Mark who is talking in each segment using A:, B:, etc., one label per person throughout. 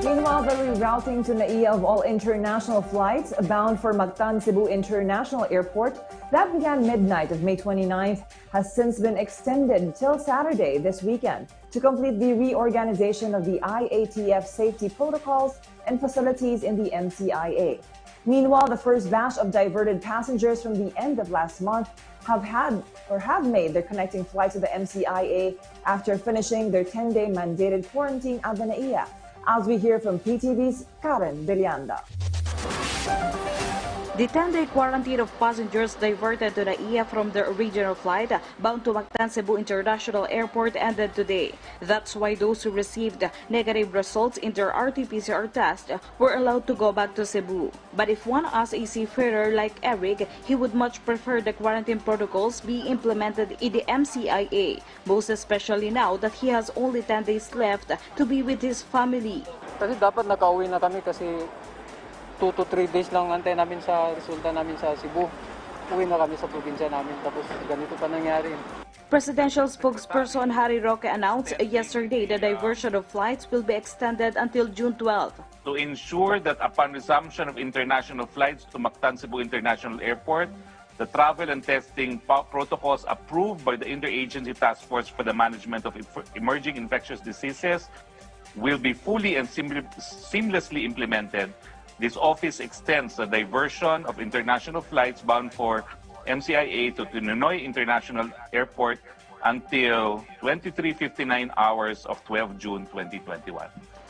A: Meanwhile, the rerouting to NAIA of all international flights bound for Mactan Cebu International Airport that began midnight of May 29th has since been extended till Saturday this weekend to complete the reorganization of the IATF safety protocols and facilities in the MCIA. Meanwhile, the first batch of diverted passengers from the end of last month have made their connecting flight to the MCIA after finishing their 10-day mandated quarantine at the NAIA. As we hear from PTV's Karen Belianda.
B: The 10-day quarantine of passengers diverted to NAIA from their original flight bound to Mactan Cebu International Airport ended today. That's why those who received negative results in their RT-PCR test were allowed to go back to Cebu. But if one asks a seafarer like Eric, he would much prefer the quarantine protocols be implemented in the MCIA, most especially now that he has only 10 days left to be with his family.
C: Kasi dapat nakauwi na kami kasi 2 to 3 days lang antay namin sa resulta namin sa Cebu. Uwi na kami sa probinsya namin tapos ganito pa nangyari.
B: Presidential spokesperson Harry Roque announced yesterday the diversion of flights will be extended until June 12.
D: To ensure that upon resumption of international flights to Mactan Cebu International Airport, the travel and testing protocols approved by the Interagency Task Force for the Management of Emerging Infectious Diseases will be fully and seamlessly implemented. This office extends the diversion of international flights bound for MCIA to Ninoy International Airport until 23:59 hours of 12 June 2021.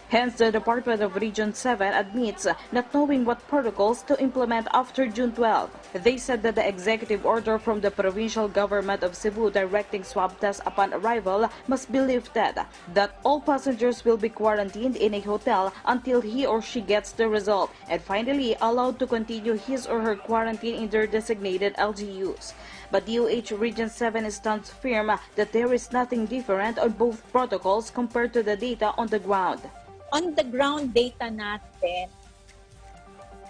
B: Hence, the Department of Region 7 admits not knowing what protocols to implement after June 12. They said that the executive order from the provincial government of Cebu directing swab tests upon arrival must be lifted, that all passengers will be quarantined in a hotel until he or she gets the result, and finally allowed to continue his or her quarantine in their designated LGUs. But DOH Region 7 stands firm that there is nothing different on both protocols compared to the data on the ground.
E: On the ground data natin,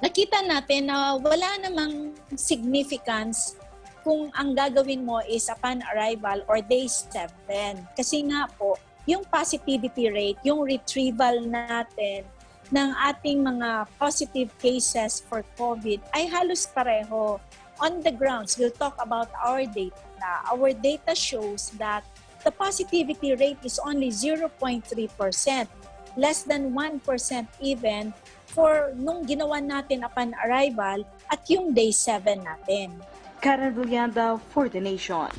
E: nakita natin na wala namang significance kung ang gagawin mo is upon arrival or day 7. Kasi nga po, yung positivity rate, yung retrieval natin ng ating mga positive cases for COVID ay halos pareho. On the grounds, we'll talk about our data. Our data shows that the positivity rate is only 0.3%. Less than 1% even for nung ginawa natin upon arrival at yung day 7 natin.
B: Karen Belianda for the Nation.